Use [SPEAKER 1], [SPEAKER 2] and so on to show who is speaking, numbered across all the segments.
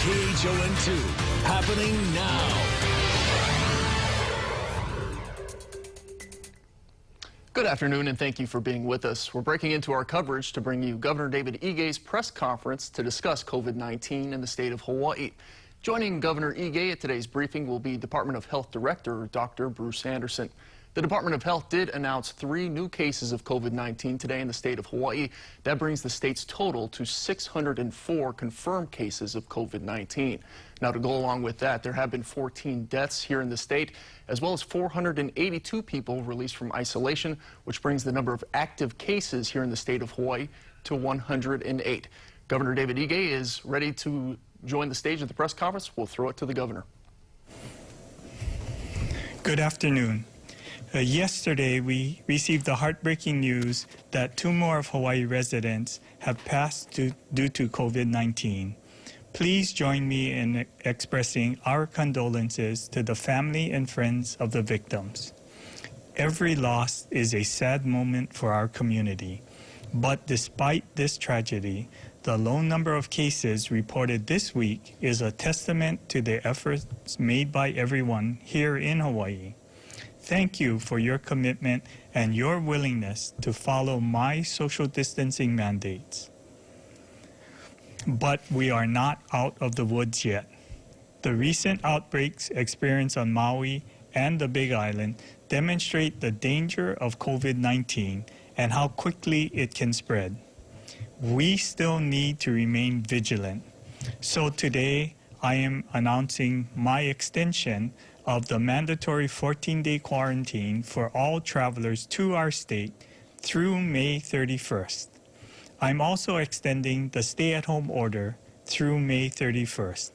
[SPEAKER 1] KHON2, happening now.
[SPEAKER 2] Good afternoon and thank you for being with us. We're breaking into our coverage to bring you Governor David Ige's press conference to discuss COVID-19 in the state of Hawaii. Joining Governor Ige at today's briefing will be Department of Health Director Dr. Bruce Anderson. The Department of Health did announce 3 new cases of COVID-19 today in the state of Hawaii. That brings the state's total to 604 confirmed cases of COVID-19. Now, to go along with that, there have been 14 deaths here in the state, as well as 482 people released from isolation, which brings the number of active cases here in the state of Hawaii to 108. Governor David Ige is ready to join the stage at the press conference. We'll throw it to the governor.
[SPEAKER 3] Good afternoon. Yesterday, we received the heartbreaking news that 2 more of Hawaii residents have passed due to COVID-19. Please join me in expressing our condolences to the family and friends of the victims. Every loss is a sad moment for our community, but despite this tragedy, the low number of cases reported this week is a testament to the efforts made by everyone here in Hawaii. Thank you for your commitment and your willingness to follow my social distancing mandates. But we are not out of the woods yet. The recent outbreaks experienced on Maui and the Big Island demonstrate the danger of COVID-19 and how quickly it can spread. We still need to remain vigilant. So today, I am announcing my extension of the mandatory 14-day quarantine for all travelers to our state through May 31st. I'm also extending the stay-at-home order through May 31st.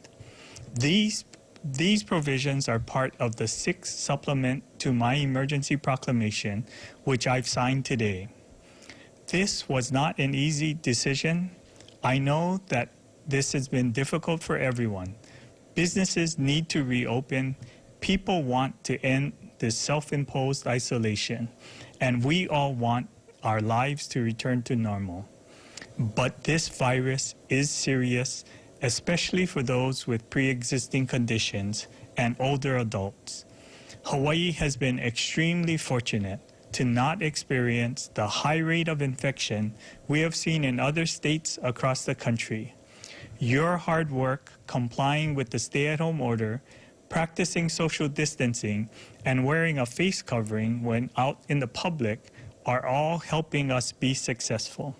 [SPEAKER 3] These provisions are part of the 6th supplement to my emergency proclamation, which I've signed today. This was not an easy decision. I know that this has been difficult for everyone. Businesses need to reopen. People want to end this self-imposed isolation, and we all want our lives to return to normal. But this virus is serious, especially for those with pre-existing conditions and older adults. Hawaii has been extremely fortunate to not experience the high rate of infection we have seen in other states across the country. Your hard work complying with the stay-at-home order, practicing social distancing, and wearing a face covering when out in the public are all helping us be successful.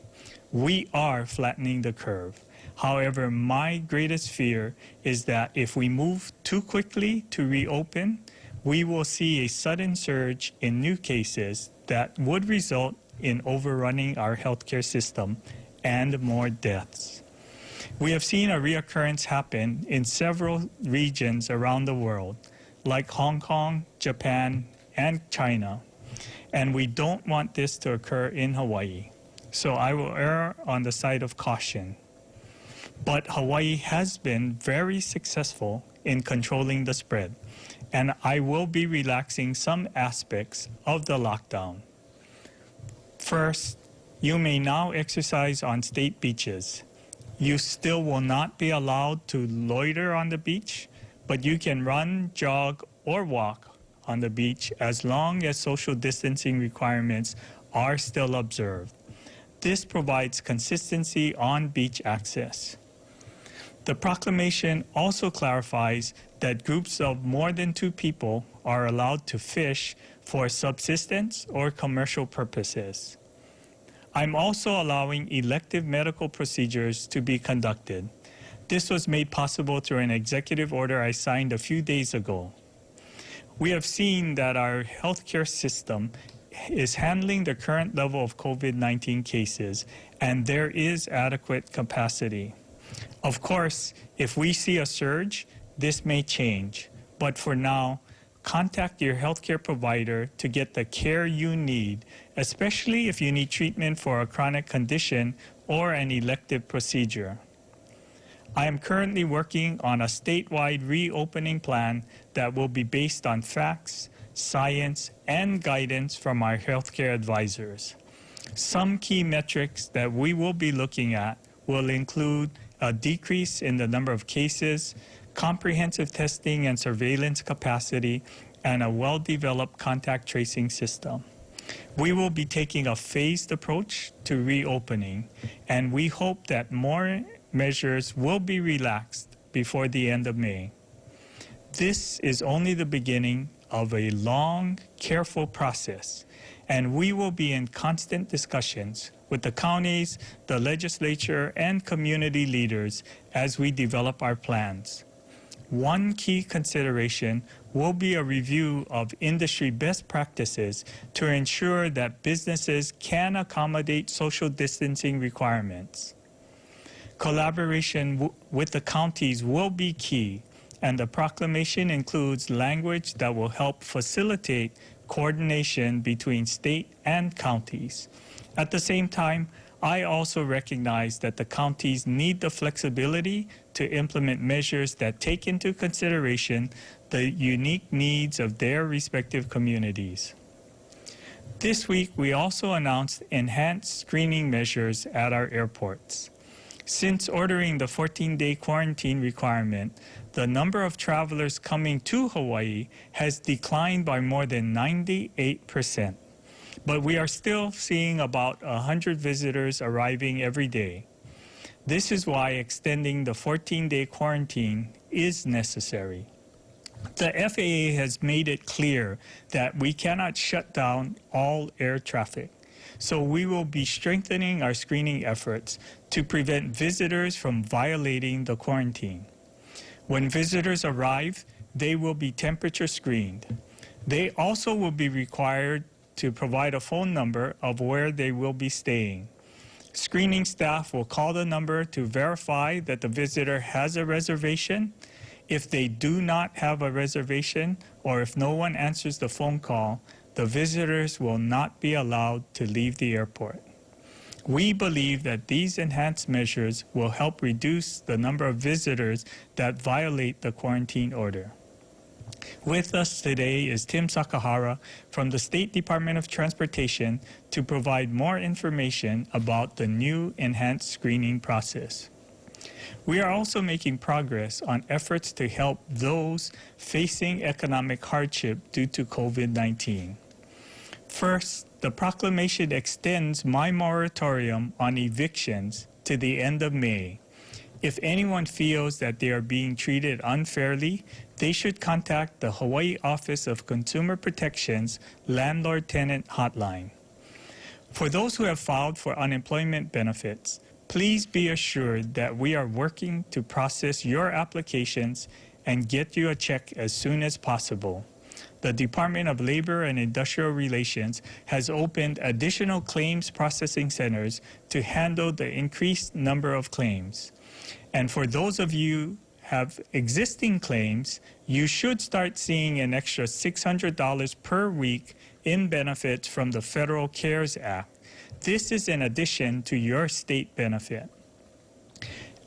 [SPEAKER 3] We are flattening the curve. However, my greatest fear is that if we move too quickly to reopen, we will see a sudden surge in new cases that would result in overrunning our healthcare system and more deaths. We have seen a reoccurrence happen in several regions around the world, like Hong Kong, Japan, and China, and we don't want this to occur in Hawaii. So I will err on the side of caution. But Hawaii has been very successful in controlling the spread, and I will be relaxing some aspects of the lockdown. First, you may now exercise on state beaches. You still will not be allowed to loiter on the beach, but you can run, jog, or walk on the beach as long as social distancing requirements are still observed. This provides consistency on beach access. The proclamation also clarifies that groups of more than 2 people are allowed to fish for subsistence or commercial purposes. I'm also allowing elective medical procedures to be conducted. This was made possible through an executive order I signed a few days ago. We have seen that our healthcare system is handling the current level of COVID-19 cases, and there is adequate capacity. Of course, if we see a surge, this may change, but for now, contact your healthcare provider to get the care you need, especially if you need treatment for a chronic condition or an elective procedure. I am currently working on a statewide reopening plan that will be based on facts, science, and guidance from our healthcare advisors. Some key metrics that we will be looking at will include a decrease in the number of cases, comprehensive testing and surveillance capacity, and a well-developed contact tracing system. We will be taking a phased approach to reopening, and we hope that more measures will be relaxed before the end of May. This is only the beginning of a long, careful process, and we will be in constant discussions with the counties, the legislature, and community leaders as we develop our plans. One key consideration will be a review of industry best practices to ensure that businesses can accommodate social distancing requirements. Collaboration with the counties will be key, and the proclamation includes language that will help facilitate coordination between state and counties. At the same time, I also recognize that the counties need the flexibility to implement measures that take into consideration the unique needs of their respective communities. This week, we also announced enhanced screening measures at our airports. Since ordering the 14-day quarantine requirement, the number of travelers coming to Hawaii has declined by more than 98%. But we are still seeing about 100 visitors arriving every day. This is why extending the 14-day quarantine is necessary. The FAA has made it clear that we cannot shut down all air traffic, so we will be strengthening our screening efforts to prevent visitors from violating the quarantine. When visitors arrive, they will be temperature screened. They also will be required to provide a phone number of where they will be staying. Screening staff will call the number to verify that the visitor has a reservation. If they do not have a reservation, or if no one answers the phone call, the visitors will not be allowed to leave the airport. We believe that these enhanced measures will help reduce the number of visitors that violate the quarantine order. With us today is Tim Sakahara from the State Department of Transportation to provide more information about the new enhanced screening process. We are also making progress on efforts to help those facing economic hardship due to COVID-19. First, the proclamation extends my moratorium on evictions to the end of May. If anyone feels that they are being treated unfairly, they should contact the Hawaii Office of Consumer Protection's Landlord-Tenant Hotline. For those who have filed for unemployment benefits, please be assured that we are working to process your applications and get you a check as soon as possible. The Department of Labor and Industrial Relations has opened additional claims processing centers to handle the increased number of claims. And for those of you who have existing claims, you should start seeing an extra $600 per week in benefits from the Federal CARES Act. This is in addition to your state benefit.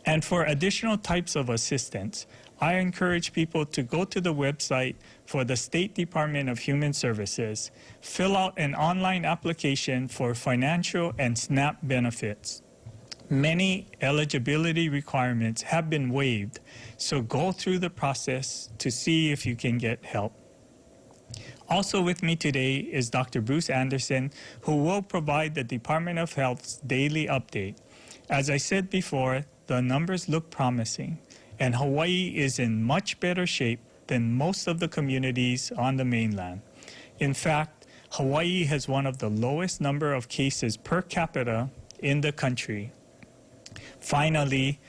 [SPEAKER 3] And for additional types of assistance, I encourage people to go to the website for the State Department of Human Services, fill out an online application for financial and SNAP benefits. Many eligibility requirements have been waived, so go through the process to see if you can get help. Also with me today is Dr. Bruce Anderson, who will provide the Department of Health's daily update. As I said before, the numbers look promising, and Hawaii is in much better shape than most of the communities on the mainland. In fact, Hawaii has one of the lowest number of cases per capita in the country. Finally,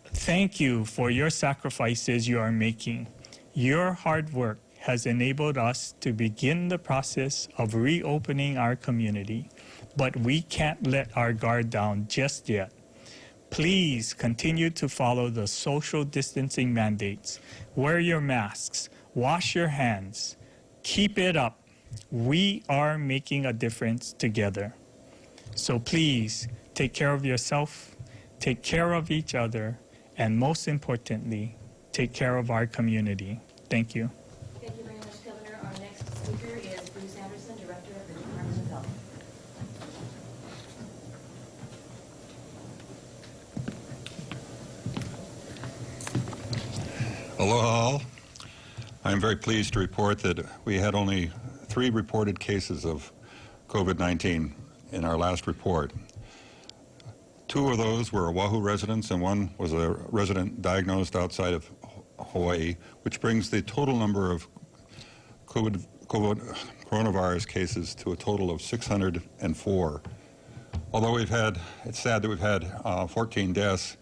[SPEAKER 3] thank you for your sacrifices you are making. Your hard work has enabled us to begin the process of reopening our community, but we can't let our guard down just yet. Please continue to follow the social distancing mandates. Wear your masks, wash your hands, keep it up. We are making a difference together. So please take care of yourself, take care of each other, and most importantly, take care of our community. Thank you.
[SPEAKER 4] Thank you very much, Governor. Our next speaker is Bruce Anderson, Director of the Department of Health.
[SPEAKER 5] Aloha all. I'm very pleased to report that we had only 3 reported cases of COVID-19 in our last report. 2 of those were Oahu residents and 1 was a resident diagnosed outside of Hawaii, which brings the total number of coronavirus cases to a total of 604. Although it's sad that we've had 14 deaths,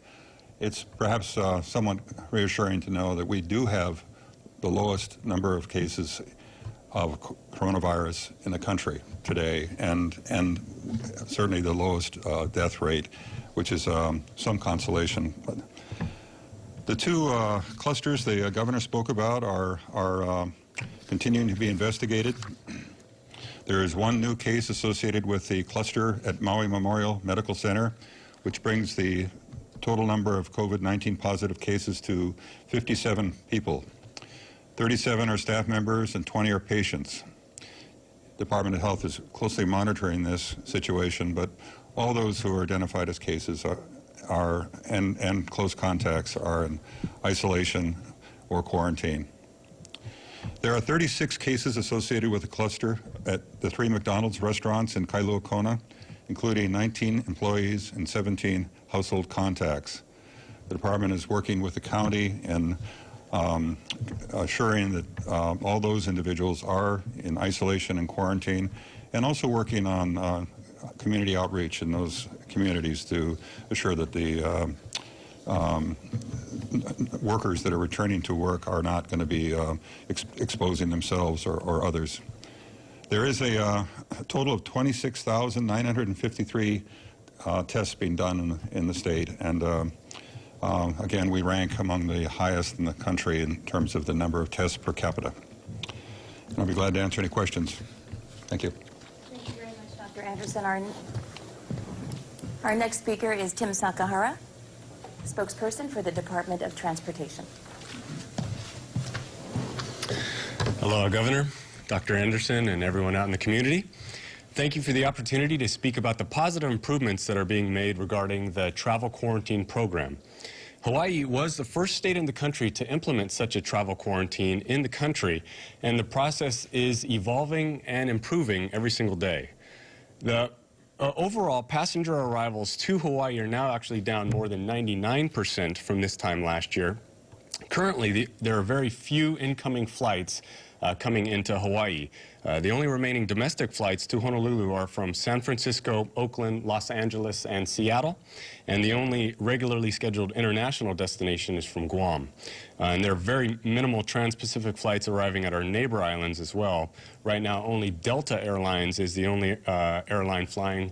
[SPEAKER 5] it's perhaps somewhat reassuring to know that we do have the lowest number of cases of coronavirus in the country today, and certainly the lowest death rate, which is some consolation. But the 2 clusters the governor spoke about are continuing to be investigated. There is 1 new case associated with the cluster at Maui Memorial Medical Center, which brings the total number of COVID-19 positive cases to 57 people. 37 are staff members and 20 are patients. Department of Health is closely monitoring this situation, but all those who are identified as cases and close contacts are in isolation or quarantine. There are 36 cases associated with the cluster at the 3 McDonald's restaurants in Kailua Kona, including 19 employees and 17 household contacts. The department is working with the county and assuring that all those individuals are in isolation and quarantine, and also working on community outreach in those communities to assure that the workers that are returning to work are not going to be exposing themselves or others. There is a total of 26,953 tests being done in the state, and again, we rank among the highest in the country in terms of the number of tests per capita. And I'll be glad to answer any questions. Thank you.
[SPEAKER 4] Thank you very much, Dr. Anderson. Our next speaker is Tim Sakahara, spokesperson for the Department of Transportation.
[SPEAKER 6] Aloha, Governor, Dr. Anderson, and everyone out in the community. Thank you for the opportunity to speak about the positive improvements that are being made regarding the travel quarantine program. Hawaii was the first state in the country to implement such a travel quarantine in the country, and the process is evolving and improving every single day. The overall passenger arrivals to Hawaii are now actually down more than 99% from this time last year. Currently, there are very few incoming flights coming into Hawaii. The only remaining domestic flights to Honolulu are from San Francisco, Oakland, Los Angeles, and Seattle. And the only regularly scheduled international destination is from Guam. And there are very minimal trans-Pacific flights arriving at our neighbor islands as well. Right now, only Delta Airlines is the only airline flying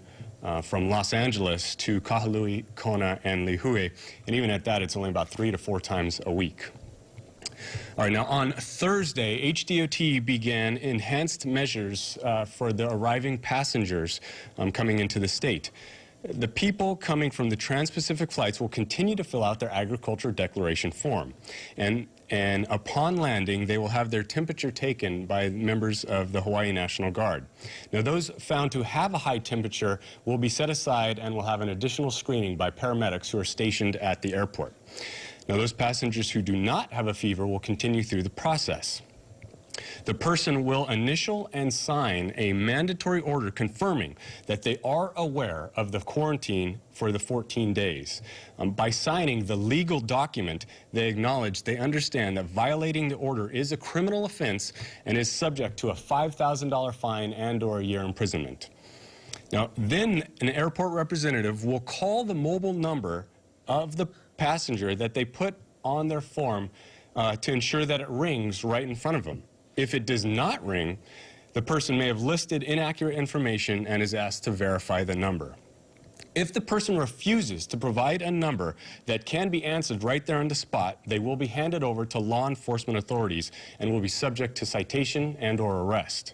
[SPEAKER 6] from Los Angeles to Kahului, Kona, and Lihue. And even at that, it's only about 3 to 4 times a week. All right, now on Thursday, HDOT began enhanced measures for the arriving passengers coming into the state. The people coming from the trans-Pacific flights will continue to fill out their agriculture declaration form. And upon landing, they will have their temperature taken by members of the Hawaii National Guard. Now, those found to have a high temperature will be set aside and will have an additional screening by paramedics who are stationed at the airport. Now, those passengers who do not have a fever will continue through the process. The person will initial and sign a mandatory order confirming that they are aware of the quarantine for the 14 days. By signing the legal document, they acknowledge they understand that violating the order is a criminal offense and is subject to a $5,000 fine and/or a year imprisonment. Now, then an airport representative will call the mobile number of the passenger that they put on their form to ensure that it rings right in front of them. If it does not ring, the person may have listed inaccurate information and is asked to verify the number. If the person refuses to provide a number that can be answered right there on the spot, they will be handed over to law enforcement authorities and will be subject to citation and/or arrest.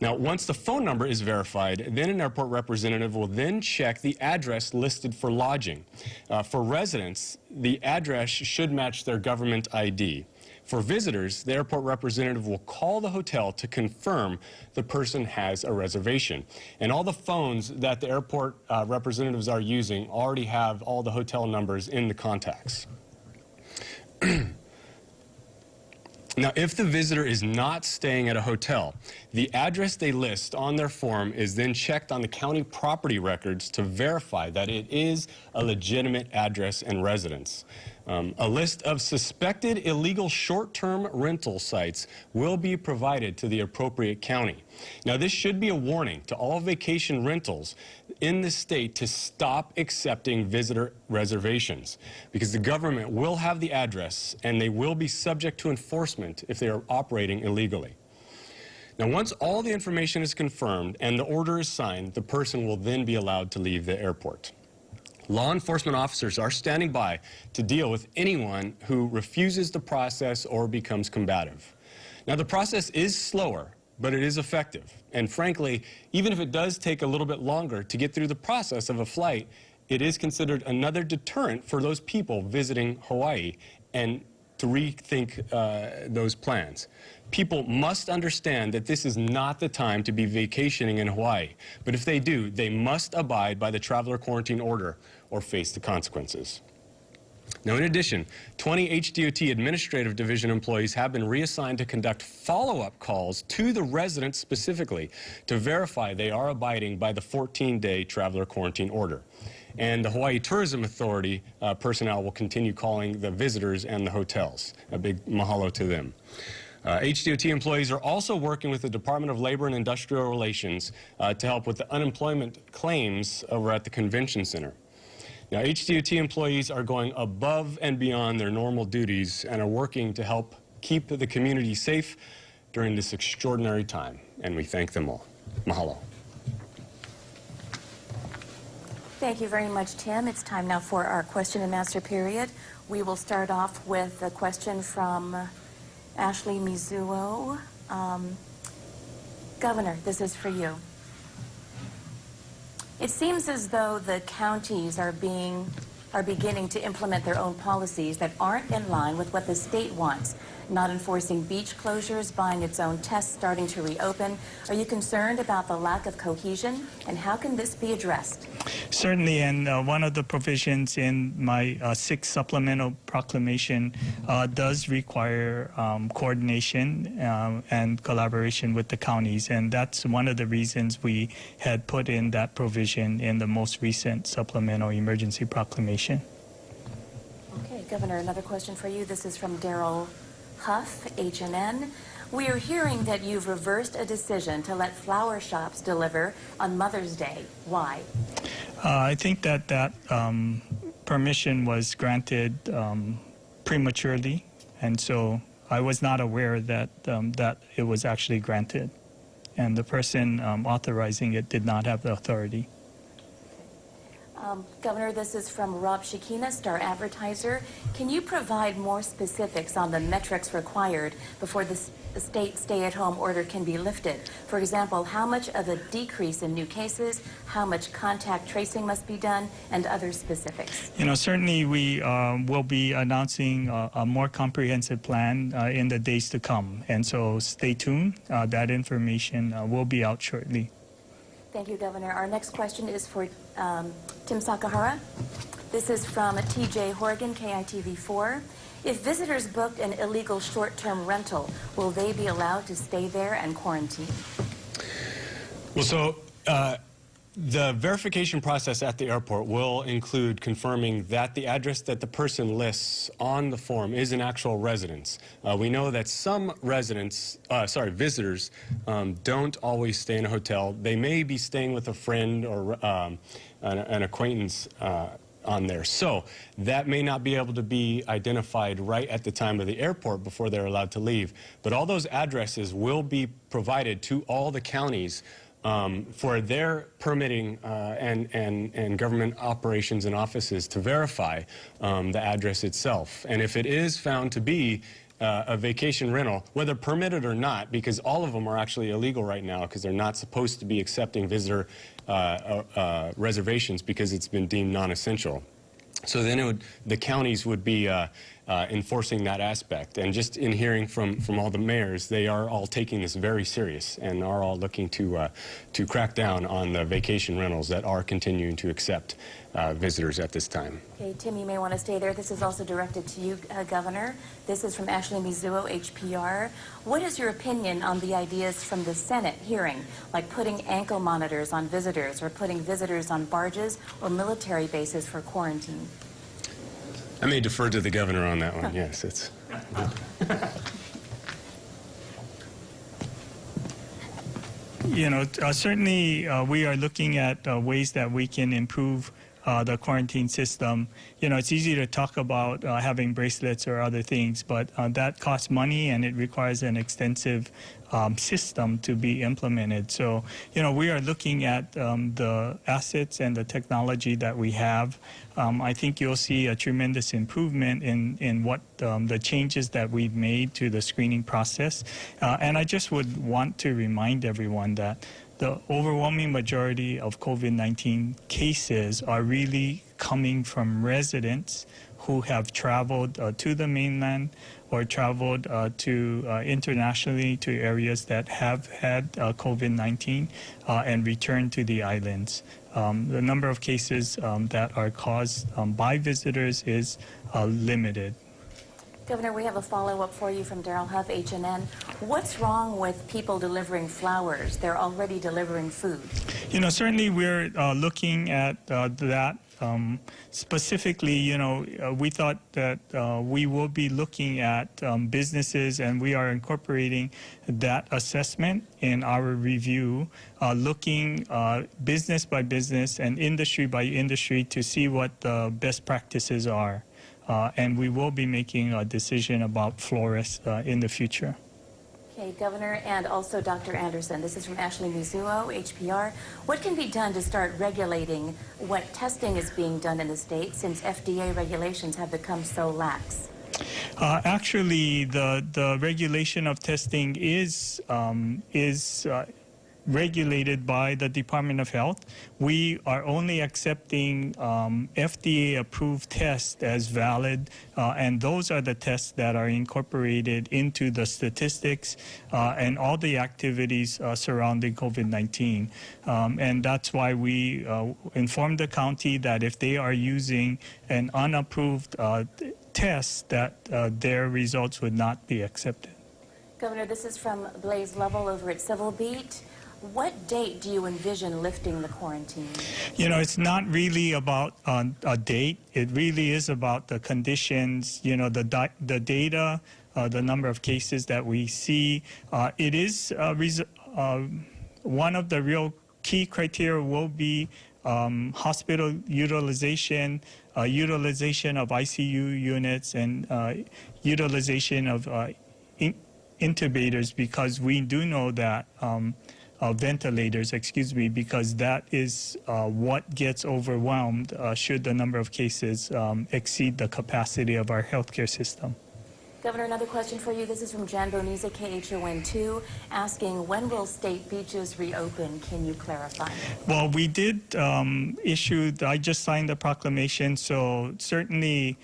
[SPEAKER 6] Now, once the phone number is verified, then an airport representative will then check the address listed for lodging. For residents, the address should match their government ID. For visitors, the airport representative will call the hotel to confirm the person has a reservation. And all the phones that the airport representatives are using already have all the hotel numbers in the contacts. Now, if the visitor is not staying at a hotel, the address they list on their form is then checked on the county property records to verify that it is a legitimate address and residence. A list of suspected illegal short-term rental sites will be provided to the appropriate county. Now, this should be a warning to all vacation rentals in the state to stop accepting visitor reservations, because the government will have the address and they will be subject to enforcement if they are operating illegally. Now, once all the information is confirmed and the order is signed, the person will then be allowed to leave the airport. Law enforcement officers are standing by to deal with anyone who refuses the process or becomes combative. Now, the process is slower, but it is effective. And frankly, even if it does take a little bit longer to get through the process of a flight, it is considered another deterrent for those people visiting Hawaii and to rethink those plans. People must understand that this is not the time to be vacationing in Hawaii. But if they do, they must abide by the traveler quarantine order or face the consequences. Now, in addition, 20 HDOT Administrative Division employees have been reassigned to conduct follow-up calls to the residents specifically to verify they are abiding by the 14-day traveler quarantine order. And the Hawaii Tourism Authority personnel will continue calling the visitors and the hotels. A big mahalo to them. HDOT employees are also working with the Department of Labor and Industrial Relations to help with the unemployment claims over at the Convention Center. Now, HDOT employees are going above and beyond their normal duties and are working to help keep the community safe during this extraordinary time, and we thank them all. Mahalo.
[SPEAKER 4] Thank you very much, Tim. It's time now for our question and answer period. We will start off with a question from Ashley Mizuo. Governor, this is for you. It seems as though the counties are beginning to implement their own policies that aren't in line with what the state wants. Not enforcing beach closures, buying its own tests, starting to reopen. Are you concerned about the lack of cohesion, and how can this be addressed?
[SPEAKER 3] Certainly, and one of the provisions in my sixth supplemental proclamation does require coordination and collaboration with the counties, and that's one of the reasons we had put in that provision in the most recent supplemental emergency proclamation.
[SPEAKER 4] Okay, Governor, another question for you. This is from Daryl Huff, HNN. We are hearing that you've reversed a decision to let flower shops deliver on Mother's Day. Why?
[SPEAKER 3] I think that permission was granted prematurely, and so I was not aware that that it was actually granted, and the person authorizing it did not have the authority.
[SPEAKER 4] Governor, this is from Rob Shekina, Star Advertiser. Can you provide more specifics on the metrics required before the state stay-at-home order can be lifted? For example, how much of a decrease in new cases, how much contact tracing must be done, and other specifics? You know,
[SPEAKER 3] certainly we will be announcing a more comprehensive plan in the days to come, and so stay tuned. That information will be out shortly.
[SPEAKER 4] Thank you, Governor. Our next question is for Tim Sakahara. This is from TJ Horgan, KITV4. If visitors booked an illegal short-term rental, will they be allowed to stay there and quarantine?
[SPEAKER 6] Well, so the verification process at the airport will include confirming that the address that the person lists on the form is an actual residence. We know that some visitors don't always stay in a hotel. They may be staying with a friend or an acquaintance on there. So that may not be able to be identified right at the time of the airport before they're allowed to leave. But all those addresses will be provided to all the counties for their permitting and government operations and offices to verify the address itself. And if it is found to be a vacation rental, whether permitted or not, because all of them are actually illegal right now because they're not supposed to be accepting visitor reservations because it's been deemed non-essential. So then the counties would be enforcing that aspect. And just in hearing from all the mayors, they are all taking this very serious and are all looking to crack down on the vacation rentals that are continuing to accept visitors at this time.
[SPEAKER 4] Okay, Tim, you may want to stay there. This is also directed to you, Governor. This is from Ashley Mizuo, HPR. What is your opinion on the ideas from the Senate hearing, like putting ankle monitors on visitors or putting visitors on barges or military bases for quarantine?
[SPEAKER 6] I may defer to the governor on that one. Yes, it's.
[SPEAKER 3] You know, certainly we are looking at ways that we can improve the quarantine system. You know, it's easy to talk about having bracelets or other things, but that costs money and it requires an extensive system to be implemented. So, you know, we are looking at the assets and the technology that we have. I think you'll see a tremendous improvement in what the changes that we've made to the screening process. And I just would want to remind everyone that the overwhelming majority of COVID-19 cases are really coming from residents who have traveled to the mainland or traveled internationally to areas that have had COVID-19 and returned to the islands. The number of cases that are caused by visitors is limited.
[SPEAKER 4] Governor, we have a follow-up for you from Daryl Huff, HNN. What's wrong with people delivering flowers? They're already delivering food.
[SPEAKER 3] You know, certainly we're looking at that. Specifically, you know, we thought that we will be looking at businesses, and we are incorporating that assessment in our review, looking business by business and industry by industry to see what the best practices are. And we will be making a decision about florists in the future.
[SPEAKER 4] Okay, Governor, and also Dr. Anderson. This is from Ashley Mizuo, HPR. What can be done to start regulating what testing is being done in the state since FDA regulations have become so lax?
[SPEAKER 3] Actually, the regulation of testing is regulated by the Department of Health. We are only accepting FDA-approved tests as valid, and those are the tests that are incorporated into the statistics and all the activities surrounding COVID-19. And that's why we informed the county that if they are using an unapproved test, that their results would not be accepted.
[SPEAKER 4] Governor, this is from Blaze Lovell over at Civil Beat. What date do you envision lifting the quarantine?
[SPEAKER 3] You know, it's not really about a date. It really is about the conditions, you know, the data, the number of cases that we see. It is one of the real key criteria will be hospital utilization, utilization of ICU units, and utilization of intubators, because we do know that ventilators, excuse me, because that is what gets overwhelmed should the number of cases exceed the capacity of our healthcare system.
[SPEAKER 4] Governor, another question for you. This is from Jan Boniza, KHON2, asking, when will state beaches reopen? Can you clarify?
[SPEAKER 3] Well, we did I just signed the proclamation, so certainly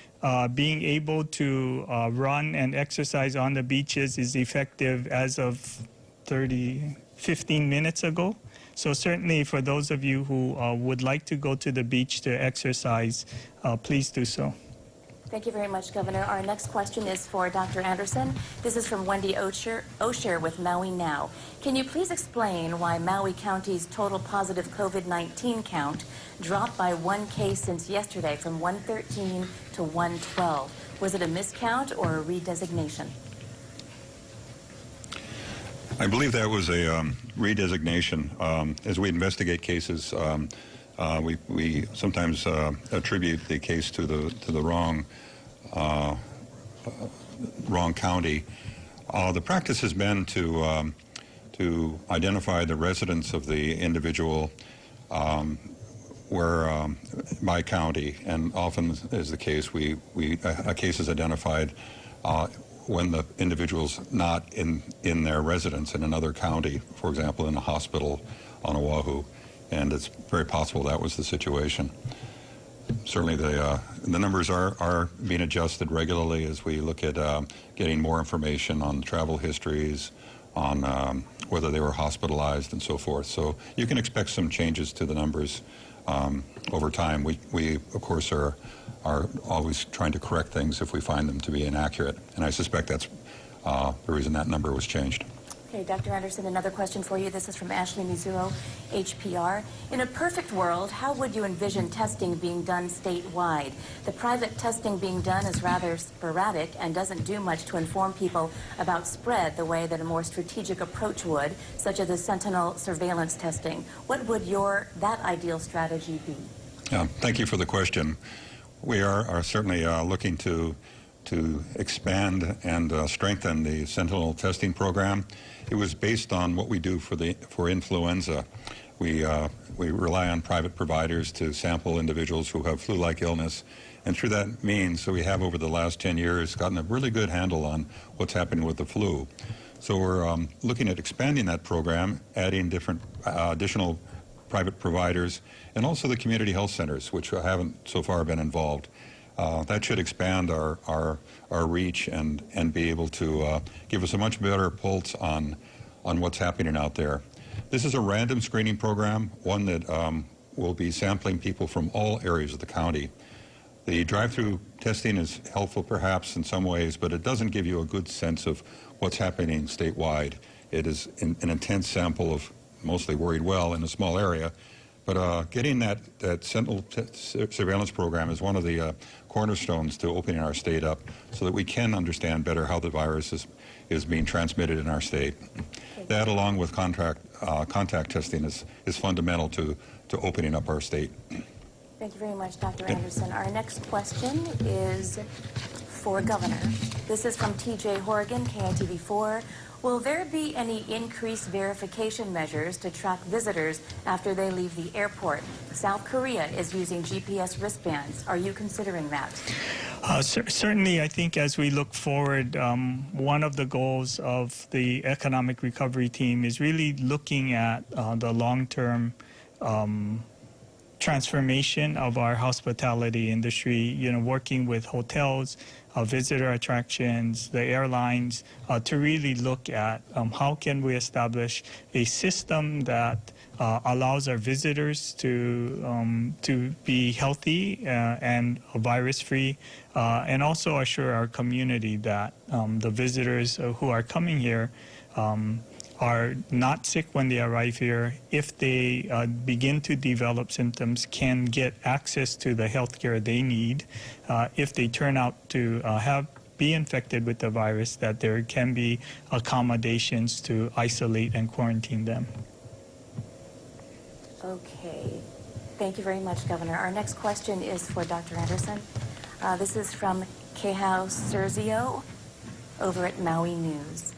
[SPEAKER 3] being able to run and exercise on the beaches is effective as of 15 minutes ago. So certainly for those of you who would like to go to the beach to exercise, please do so.
[SPEAKER 4] Thank you very much, Governor. Our next question is for Dr. Anderson. This is from Wendy Osher with Maui Now. Can you please explain why Maui County's total positive COVID-19 count dropped by 1 case since yesterday from 113 to 112? Was it a miscount or a redesignation?
[SPEAKER 5] I believe that was a redesignation. As we investigate cases, we sometimes attribute the case to the wrong county. The practice has been to identify the residents of the individual by county, and often is the case a case is identified when the individual's not in their residence in another county, for example, in a hospital on Oahu. And it's very possible that was the situation. Certainly the numbers are being adjusted regularly as we look at getting more information on travel histories, on whether they were hospitalized and so forth. So you can expect some changes to the numbers over time. We of course, are always trying to correct things if we find them to be inaccurate, and I suspect that's the reason that number was changed.
[SPEAKER 4] Okay, Dr. Anderson, another question for you. This is from Ashley Mizuo, HPR. In a perfect world, how would you envision testing being done statewide? The private testing being done is rather sporadic and doesn't do much to inform people about spread the way that a more strategic approach would, such as the sentinel surveillance testing. What would that ideal strategy be?
[SPEAKER 5] Thank you for the question. We are certainly looking to expand and strengthen the Sentinel testing program. It was based on what we do for influenza. We rely on private providers to sample individuals who have flu-like illness, and through that means, so we have over the last 10 years gotten a really good handle on what's happening with the flu. So we're looking at expanding that program, adding different additional private providers, and also the community health centers, which haven't so far been involved. That should expand our reach and be able to give us a much better pulse on what's happening out there. This is a random screening program, one that will be sampling people from all areas of the county. The drive-through testing is helpful perhaps in some ways, but it doesn't give you a good sense of what's happening statewide. It is an intense sample of mostly worried well in a small area. But getting that Sentinel surveillance program is one of the cornerstones to opening our state up so that we can understand better how the virus is being transmitted in our state. That, along with contact testing, is fundamental to opening up our state.
[SPEAKER 4] Thank you very much, Dr. Anderson. Our next question is for Governor. This is from TJ Horgan, KITV4. Will there be any increased verification measures to track visitors after they leave the airport? South Korea is using GPS wristbands. Are you considering that?
[SPEAKER 3] Certainly, I think as we look forward, one of the goals of the economic recovery team is really looking at the long-term transformation of our hospitality industry, working with hotels, visitor attractions, the airlines, to really look at how can we establish a system that allows our visitors to be healthy and virus-free, and also assure our community that the visitors who are coming here are not sick when they arrive here. If they begin to develop symptoms, can get access to the health care they need. If they turn out to be infected with the virus, that there can be accommodations to isolate and quarantine them.
[SPEAKER 4] Okay. Thank you very much, Governor. Our next question is for Dr. Anderson. This is from Kehao Serzio over at Maui News.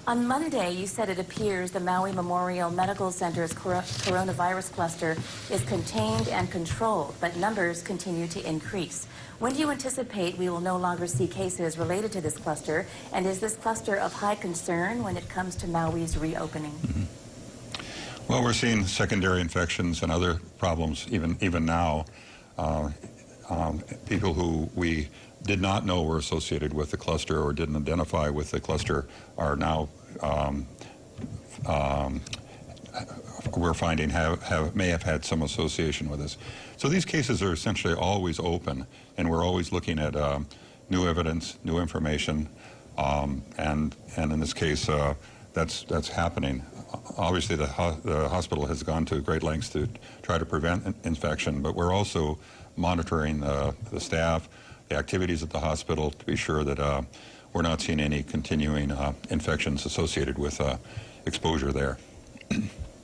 [SPEAKER 4] On Monday, you said it appears the Maui Memorial Medical Center's coronavirus cluster is contained and controlled, but numbers continue to increase. When do you anticipate we will no longer see cases related to this cluster? And is this cluster of high concern when it comes to Maui's reopening?
[SPEAKER 5] Mm-hmm. Well, we're seeing secondary infections and other problems even now. People who we did not know were associated with the cluster or didn't identify with the cluster are now we're finding may have had some association with this. So these cases are essentially always open, and we're always looking at new evidence, new information, and in this case, that's happening. Obviously, the hospital has gone to great lengths to try to prevent infection, but we're also monitoring the staff, the activities at the hospital to be sure that we're not seeing any continuing infections associated with exposure there.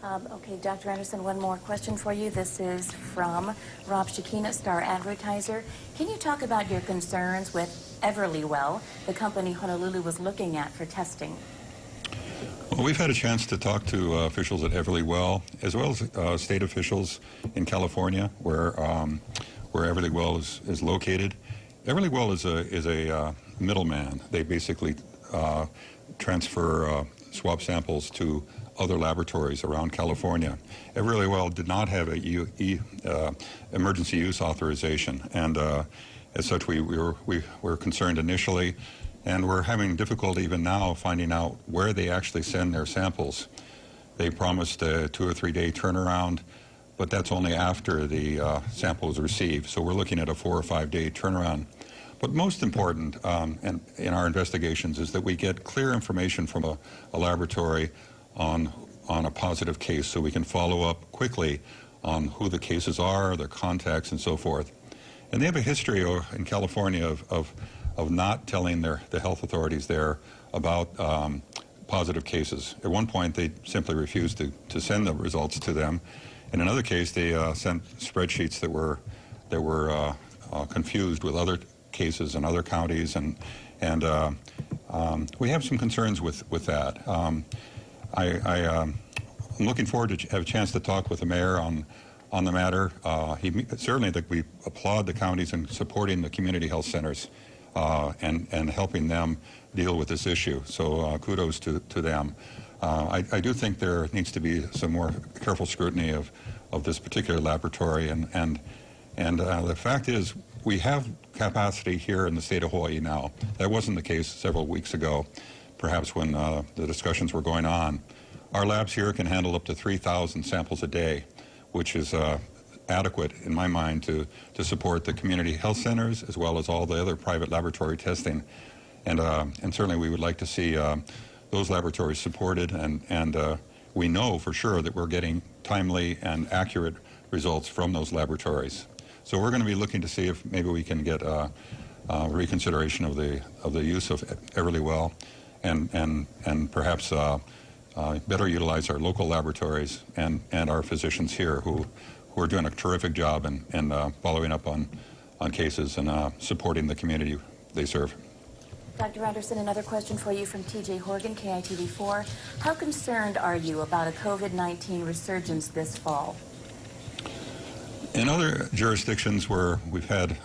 [SPEAKER 4] Okay, Dr. Anderson, one more question for you. This is from Rob Shekina, Star Advertiser. Can you talk about your concerns with Everlywell, the company Honolulu was looking at for testing?
[SPEAKER 5] Well, we've had a chance to talk to officials at Everlywell, as well as state officials in California, where Everlywell is located. Everlywell is a middleman. They basically transfer swab samples to other laboratories around California. Everlywell did not have a emergency use authorization, and as such, we were concerned initially, and we're having difficulty even now finding out where they actually send their samples. They promised a 2 or 3 day turnaround. but that's only after the sample is received. So we're looking at a 4 or 5 day turnaround. But most important in our investigations is that we get clear information from a laboratory on a positive case, so we can follow up quickly on who the cases are, their contacts, and so forth. And they have a history in California of not telling the health authorities there about positive cases. At one point, they simply refused to send the results to them. In another case, they sent spreadsheets that were confused with other cases in other counties, and we have some concerns with that. I'm looking forward to have a chance to talk with the mayor on the matter. Certainly that we applaud the counties in supporting the community health centers and helping them deal with this issue. So kudos to them. I do think there needs to be some more careful scrutiny of this particular laboratory, and the fact is we have capacity here in the state of Hawaii now. That wasn't the case several weeks ago, perhaps when the discussions were going on. Our labs here can handle up to 3,000 samples a day, which is adequate in my mind to support the community health centers as well as all the other private laboratory testing. And certainly we would like to see those laboratories supported, and we know for sure that we're getting timely and accurate results from those laboratories. So we're going to be looking to see if maybe we can get reconsideration of the use of Everlywell, and perhaps better utilize our local laboratories and our physicians here who are doing a terrific job in following up on cases and supporting the community they serve.
[SPEAKER 4] Dr. Anderson, another question for you from TJ Horgan, KITV4. How concerned are you about a COVID-19 resurgence this fall?
[SPEAKER 5] In other jurisdictions where we've had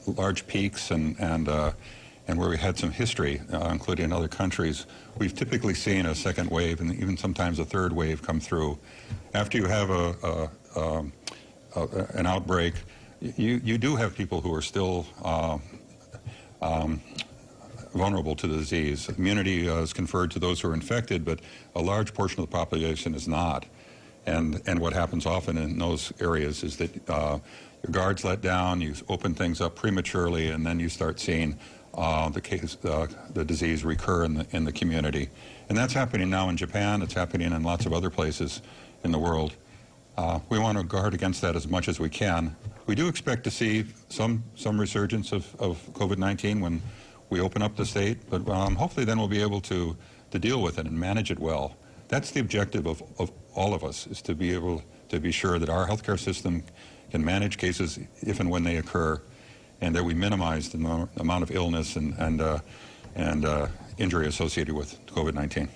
[SPEAKER 5] large peaks and where we had some history, including in other countries, we've typically seen a second wave and even sometimes a third wave come through. After you have an outbreak, you do have people who are still vulnerable to the disease. Immunity is conferred to those who are infected, but a large portion of the population is not. And what happens often in those areas is that your guards let down, you open things up prematurely, and then you start seeing the disease recur in the community. And that's happening now in Japan. It's happening in lots of other places in the world. We want to guard against that as much as we can. We do expect to see some resurgence of COVID-19 when we open up the state, but hopefully then we'll be able to deal with it and manage it well. That's the objective of all of us, is to be able to be sure that our healthcare system can manage cases if and when they occur, and that we minimize the amount of illness and injury associated with COVID-19.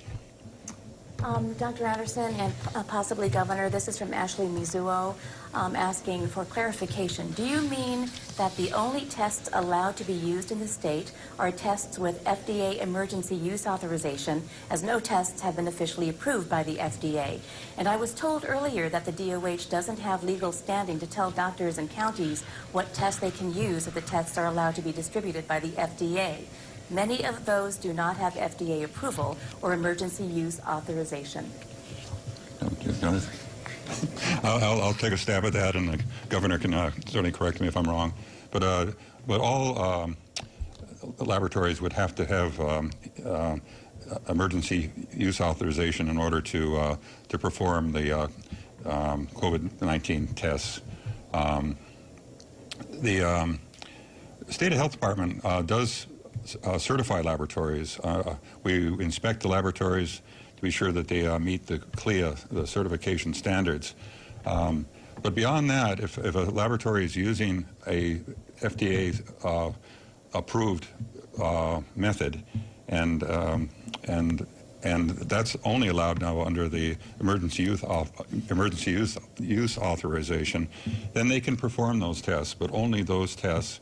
[SPEAKER 4] Dr. Anderson and possibly Governor, this is from Ashley Mizuo asking for clarification. Do you mean that the only tests allowed to be used in the state are tests with FDA emergency use authorization, as no tests have been officially approved by the FDA? And I was told earlier that the DOH doesn't have legal standing to tell doctors and counties what tests they can use if the tests are allowed to be distributed by the FDA. Many of those do not have FDA approval or emergency use authorization.
[SPEAKER 5] I'll take a stab at that, and the governor can certainly correct me if I'm wrong. But all laboratories would have to have emergency use authorization in order to perform the COVID-19 tests. The State Health Department does certify laboratories. We inspect the laboratories to be sure that they meet the CLIA, the certification standards. But beyond that, if a laboratory is using a FDA approved method, and that's only allowed now under the emergency use authorization, then they can perform those tests, but only those tests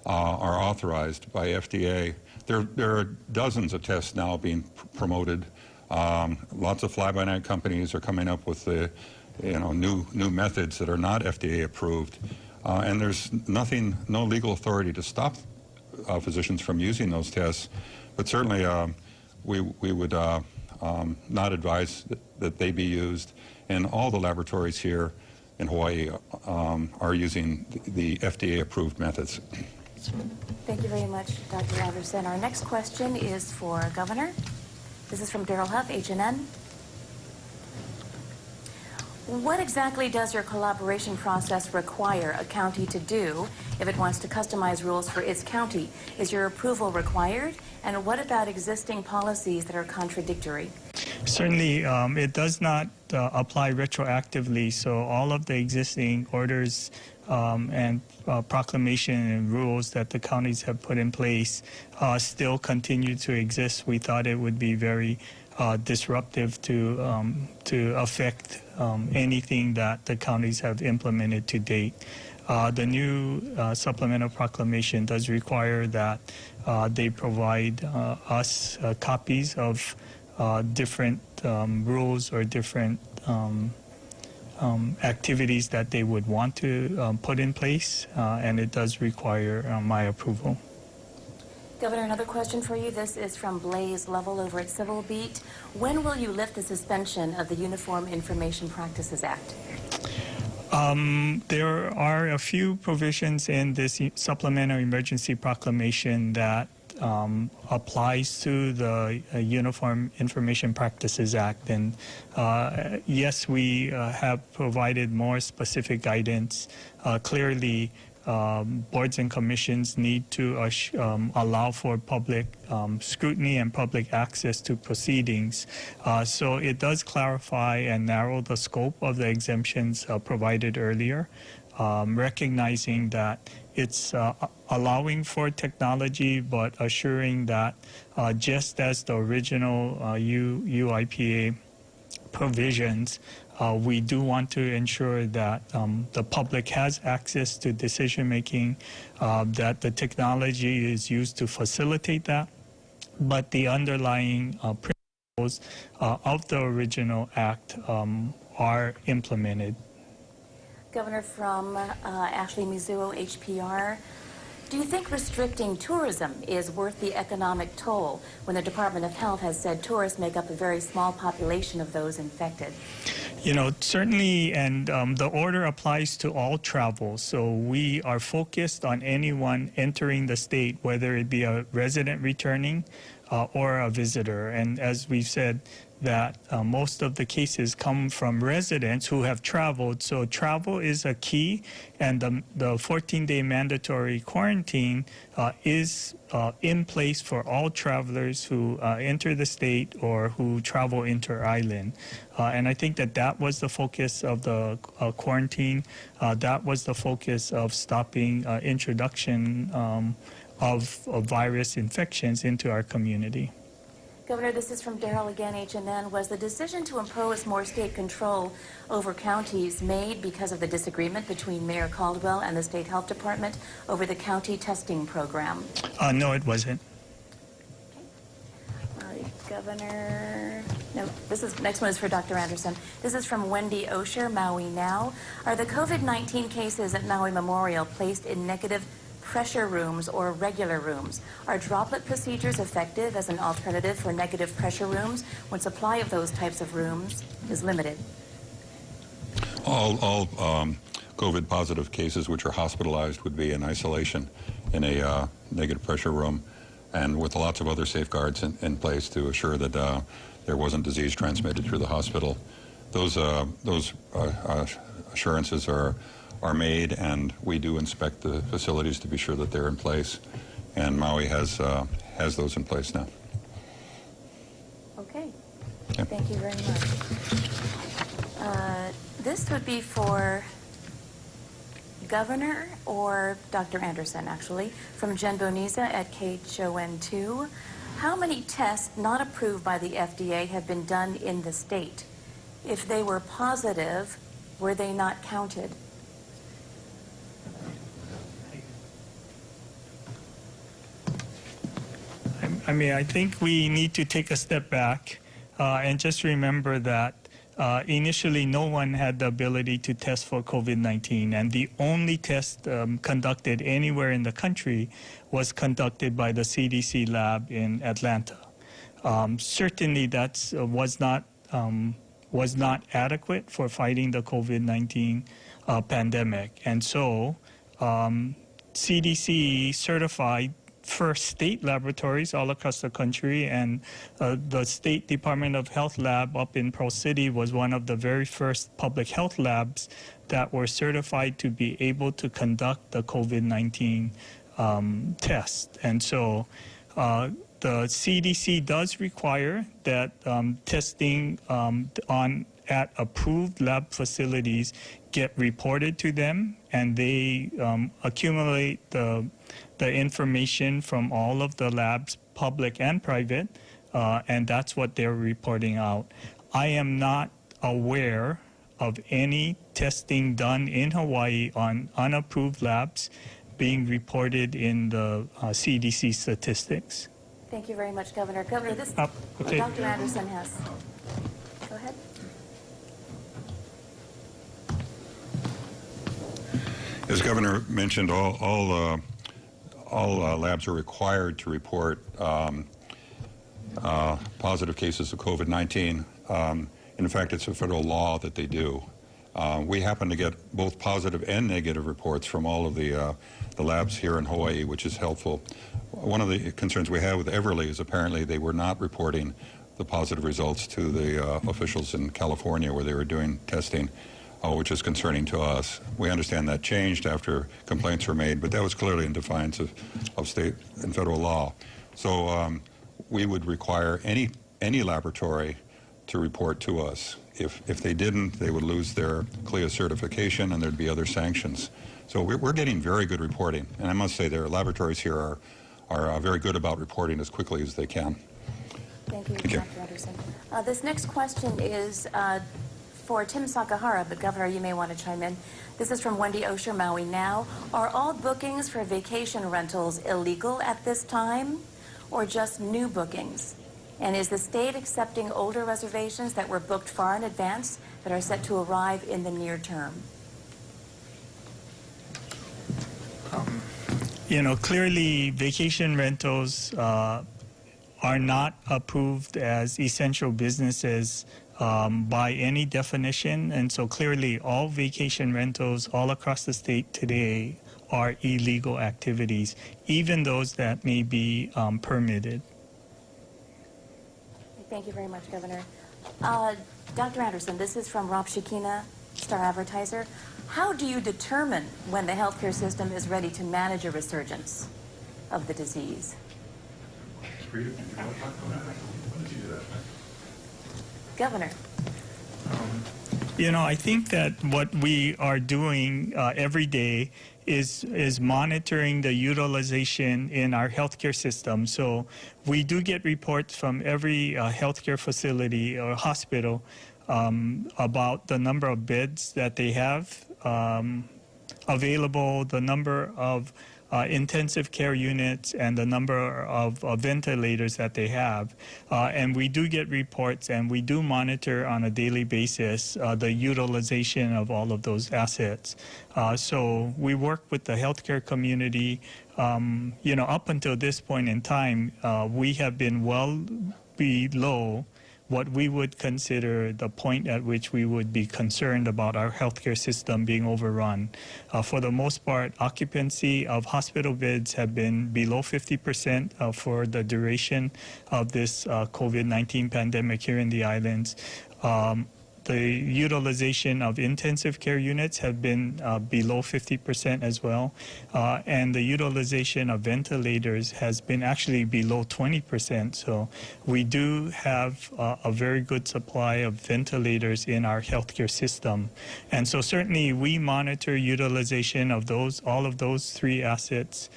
[SPEAKER 5] are authorized by FDA. There are dozens of tests now being promoted. Lots of fly-by-night companies are coming up with the new methods that are not FDA approved, and there's no legal authority to stop physicians from using those tests. But certainly, we would not advise that they be used. And all the laboratories here in Hawaii are using the FDA-approved methods.
[SPEAKER 4] Thank you very much, Dr. Anderson. Our next question is for Governor. This is from Daryl Huff, HNN. What exactly does your collaboration process require a county to do if it wants to customize rules for its county? Is your approval required? And what about existing policies that are contradictory?
[SPEAKER 3] Certainly, it does not apply retroactively, so all of the existing orders and proclamation and rules that the counties have put in place still continue to exist. We thought it would be very disruptive to affect anything that the counties have implemented to date. The new supplemental proclamation does require that they provide us copies of different rules or different activities that they would want to put in place, and it does require my approval.
[SPEAKER 4] Governor, another question for you. This is from Blaze Lovell over at Civil Beat. When will you lift the suspension of the Uniform Information Practices Act?
[SPEAKER 3] There are a few provisions in this supplemental emergency proclamation that applies to the Uniform Information Practices Act. And yes, we have provided more specific guidance. Clearly, boards and commissions need to allow for public scrutiny and public access to proceedings. So it does clarify and narrow the scope of the exemptions provided earlier, recognizing that it's allowing for technology, but assuring that just as the original UIPA provisions, we do want to ensure that the public has access to decision making, that the technology is used to facilitate that, but the underlying principles of the original act are implemented.
[SPEAKER 4] Governor, from Ashley Mizuo, HPR. Do you think restricting tourism is worth the economic toll when the Department of Health has said tourists make up a very small population of those infected?
[SPEAKER 3] You know, certainly, and the order applies to all travel. So we are focused on anyone entering the state, whether it be a resident returning or a visitor. And as we've said, that most of the cases come from residents who have traveled. So travel is a key, and the 14-day mandatory quarantine is in place for all travelers who enter the state or who travel inter-island. And I think that that was the focus of the quarantine. That was the focus of stopping introduction of virus infections into our community.
[SPEAKER 4] Governor, this is from Daryl again, HNN. Was the decision to impose more state control over counties made because of the disagreement between Mayor Caldwell and the State Health Department over the county testing program?
[SPEAKER 3] No, it wasn't.
[SPEAKER 4] Okay. Governor, no, next one is for Dr. Anderson. This is from Wendy Osher, Maui Now. Are the COVID-19 cases at Maui Memorial placed in negative pressure rooms or regular rooms? Are droplet procedures effective as an alternative for negative pressure rooms when supply of those types of rooms is limited?
[SPEAKER 5] All COVID positive cases which are hospitalized would be in isolation in a negative pressure room, and with lots of other safeguards in place to assure that there wasn't disease transmitted through the hospital. Those assurances are made, and we do inspect the facilities to be sure that they're in place, and Maui has those in place now.
[SPEAKER 4] Okay.
[SPEAKER 5] Yep.
[SPEAKER 4] Thank you very much. This would be for Governor or Dr. Anderson, actually, from Jen Boniza at KHON2. How many tests not approved by the FDA have been done in the state? If they were positive, were they not counted?
[SPEAKER 3] I mean, I think we need to take a step back and just remember that initially no one had the ability to test for COVID-19, and the only test conducted anywhere in the country was conducted by the CDC lab in Atlanta. Certainly that was not adequate for fighting the COVID-19 pandemic. And so CDC certified first state laboratories all across the country, and the State Department of Health lab up in Pearl City was one of the very first public health labs that were certified to be able to conduct the COVID-19 test. And so the CDC does require that testing at approved lab facilities get reported to them, and they accumulate the information from all of the labs, public and private, and that's what they're reporting out. I am not aware of any testing done in Hawaii on unapproved labs being reported in the CDC statistics.
[SPEAKER 4] Thank you very much, Governor. Governor, this
[SPEAKER 3] okay.
[SPEAKER 4] Dr. Anderson has. Go ahead.
[SPEAKER 5] As Governor mentioned, all labs are required to report positive cases of COVID-19. In fact, it's a federal law that they do. We happen to get both positive and negative reports from all of the labs here in Hawaii, which is helpful. One of the concerns we have with Everly is apparently they were not reporting the positive results to the officials in California where they were doing testing, which is concerning to us. We understand that changed after complaints were made, but that was clearly in defiance of state and federal law. So we would require any laboratory to report to us. If they didn't, they would lose their CLIA certification and there'd be other sanctions. So we're getting very good reporting. And I must say their laboratories here are very good about reporting as quickly as they can.
[SPEAKER 4] Thank you, Dr. Anderson. This next question is for Tim Sakahara, but Governor, you may want to chime in. This is from Wendy Osher, Maui Now. Are all bookings for vacation rentals illegal at this time, or just new bookings? And is the state accepting older reservations that were booked far in advance that are set to arrive in the near term?
[SPEAKER 3] You know, clearly vacation rentals are not approved as essential businesses by any definition. And so clearly all vacation rentals all across the state today are illegal activities, even those that may be permitted.
[SPEAKER 4] Thank you very much, Governor. Dr. Anderson, this is from Rob Shikina, Star Advertiser. How do you determine when the healthcare system is ready to manage a resurgence of the disease? Governor.
[SPEAKER 3] You know, I think that what we are doing every day is monitoring the utilization in our healthcare system. So we do get reports from every healthcare facility or hospital about the number of beds that they have available, the number of intensive care units, and the number of ventilators that they have. And we do get reports, and we do monitor on a daily basis the utilization of all of those assets. So we work with the healthcare community. You know, up until this point in time, we have been well below what we would consider the point at which we would be concerned about our healthcare system being overrun. For the most part, occupancy of hospital beds have been below 50% for the duration of this COVID-19 pandemic here in the islands. The utilization of intensive care units have been below 50% as well. And the utilization of ventilators has been actually below 20%. So we do have a very good supply of ventilators in our healthcare system. And so certainly we monitor utilization of all of those three assets.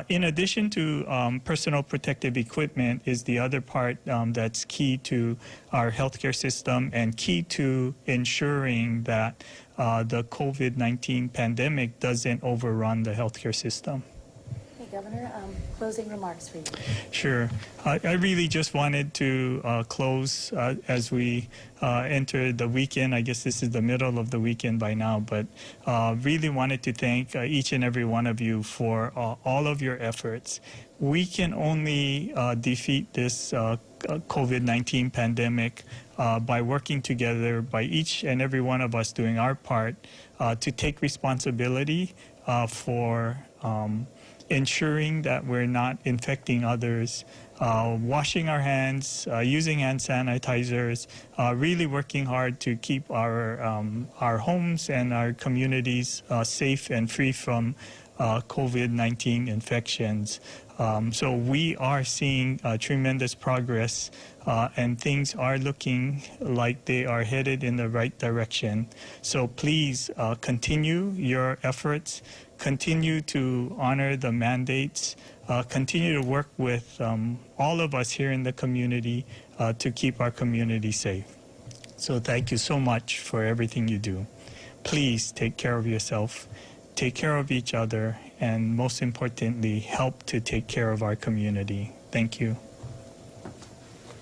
[SPEAKER 3] In addition to personal protective equipment is the other part that's key to our healthcare system and key to ensuring that the COVID-19 pandemic doesn't overrun the healthcare system.
[SPEAKER 4] Okay, Governor, closing remarks for you.
[SPEAKER 3] Sure. I really just wanted to close as we enter the weekend. I guess this is the middle of the weekend by now, but really wanted to thank each and every one of you for all of your efforts. We can only defeat this COVID-19 pandemic by working together, by each and every one of us doing our part to take responsibility for ensuring that we're not infecting others, washing our hands, using hand sanitizers, really working hard to keep our homes and our communities safe and free from COVID-19 infections. So we are seeing tremendous progress, and things are looking like they are headed in the right direction. So please continue your efforts, continue to honor the mandates, continue to work with all of us here in the community to keep our community safe. So thank you so much for everything you do. Please take care of yourself, take care of each other, and most importantly, help to take care of our community. Thank you.